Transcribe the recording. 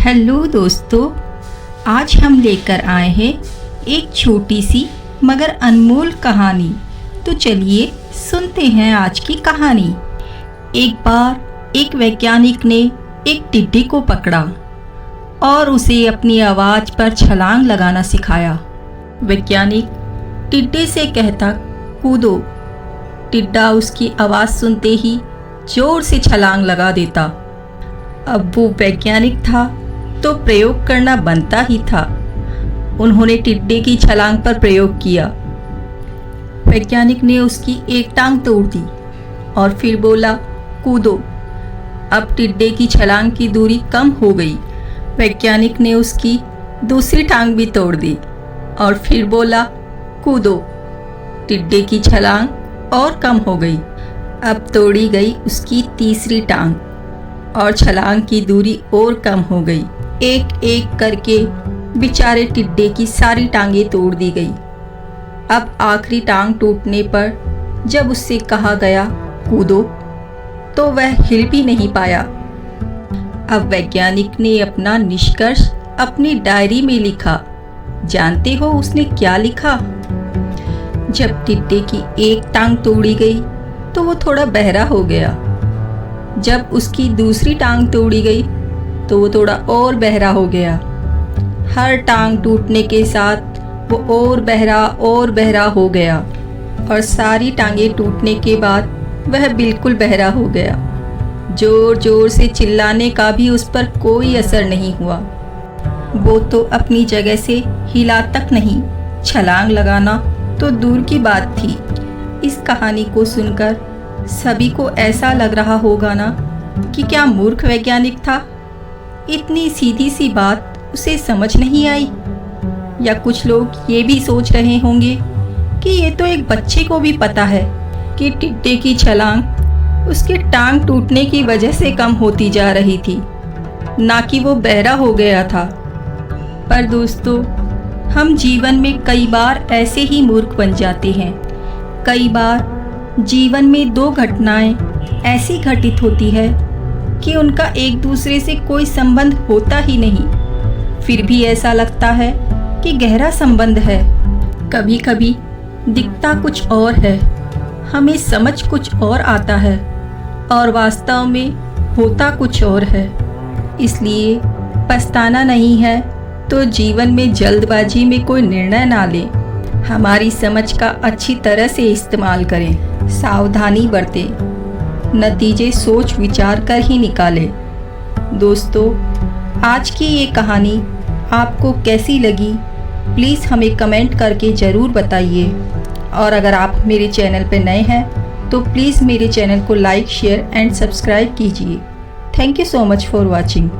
Hello दोस्तों, आज हम लेकर आए हैं एक छोटी सी मगर अनमोल कहानी। तो चलिए सुनते हैं आज की कहानी। एक बार एक वैज्ञानिक ने एक टिड्डी को पकड़ा और उसे अपनी आवाज़ पर छलांग लगाना सिखाया। वैज्ञानिक टिड्डे से कहता, कूदो। टिड्डा उसकी आवाज़ सुनते ही जोर से छलांग लगा देता। अब वो वैज्ञानिक था तो प्रयोग करना बनता ही था। उन्होंने टिड्डे की छलांग पर प्रयोग किया। वैज्ञानिक ने उसकी एक टांग तोड़ दी और फिर बोला, कूदो। अब टिड्डे की छलांग की दूरी कम हो गई। वैज्ञानिक ने उसकी दूसरी टांग भी तोड़ दी और फिर बोला, कूदो। टिड्डे की छलांग और कम हो गई। अब तोड़ी गई उसकी तीसरी टांग और छलांग की दूरी और कम हो गई। एक एक करके बेचारे टिड्डे की सारी टांगें तोड़ दी गई। अब आखिरी टांग टूटने पर जब उससे कहा गया, कूदो, तो वह हिल भी नहीं पाया। अब वैज्ञानिक ने अपना निष्कर्ष अपनी डायरी में लिखा। जानते हो उसने क्या लिखा? जब टिड्डे की एक टांग तोड़ी गई तो वो थोड़ा बहरा हो गया। जब उसकी दूसरी टांग तोड़ी गई तो वो थोड़ा और बहरा हो गया। हर टांग टूटने के साथ वो और बहरा हो गया और सारी टांगें टूटने के बाद वह बिल्कुल बहरा हो गया। जोर जोर से चिल्लाने का भी उस पर कोई असर नहीं हुआ। वो तो अपनी जगह से हिला तक नहीं, छलांग लगाना तो दूर की बात थी। इस कहानी को सुनकर सभी को ऐसा लग रहा होगा ना कि क्या मूर्ख वैज्ञानिक था, इतनी सीधी सी बात उसे समझ नहीं आई। या कुछ लोग ये भी सोच रहे होंगे कि ये तो एक बच्चे को भी पता है कि टिड्डे की छलांग उसके टांग टूटने की वजह से कम होती जा रही थी, ना कि वो बहरा हो गया था। पर दोस्तों, हम जीवन में कई बार ऐसे ही मूर्ख बन जाते हैं। कई बार जीवन में दो घटनाएं ऐसी घटित होती है कि उनका एक दूसरे से कोई संबंध होता ही नहीं, फिर भी ऐसा लगता है कि गहरा संबंध है। कभी कभी दिखता कुछ और है, हमें समझ कुछ और आता है और वास्तव में होता कुछ और है। इसलिए पछताना नहीं है तो जीवन में जल्दबाजी में कोई निर्णय ना लें। हमारी समझ का अच्छी तरह से इस्तेमाल करें, सावधानी बरतें, नतीजे सोच विचार कर ही निकालें। दोस्तों, आज की ये कहानी आपको कैसी लगी प्लीज़ हमें कमेंट करके ज़रूर बताइए। और अगर आप मेरे चैनल पर नए हैं तो प्लीज़ मेरे चैनल को लाइक, शेयर एंड सब्सक्राइब कीजिए। Thank you so much for watching.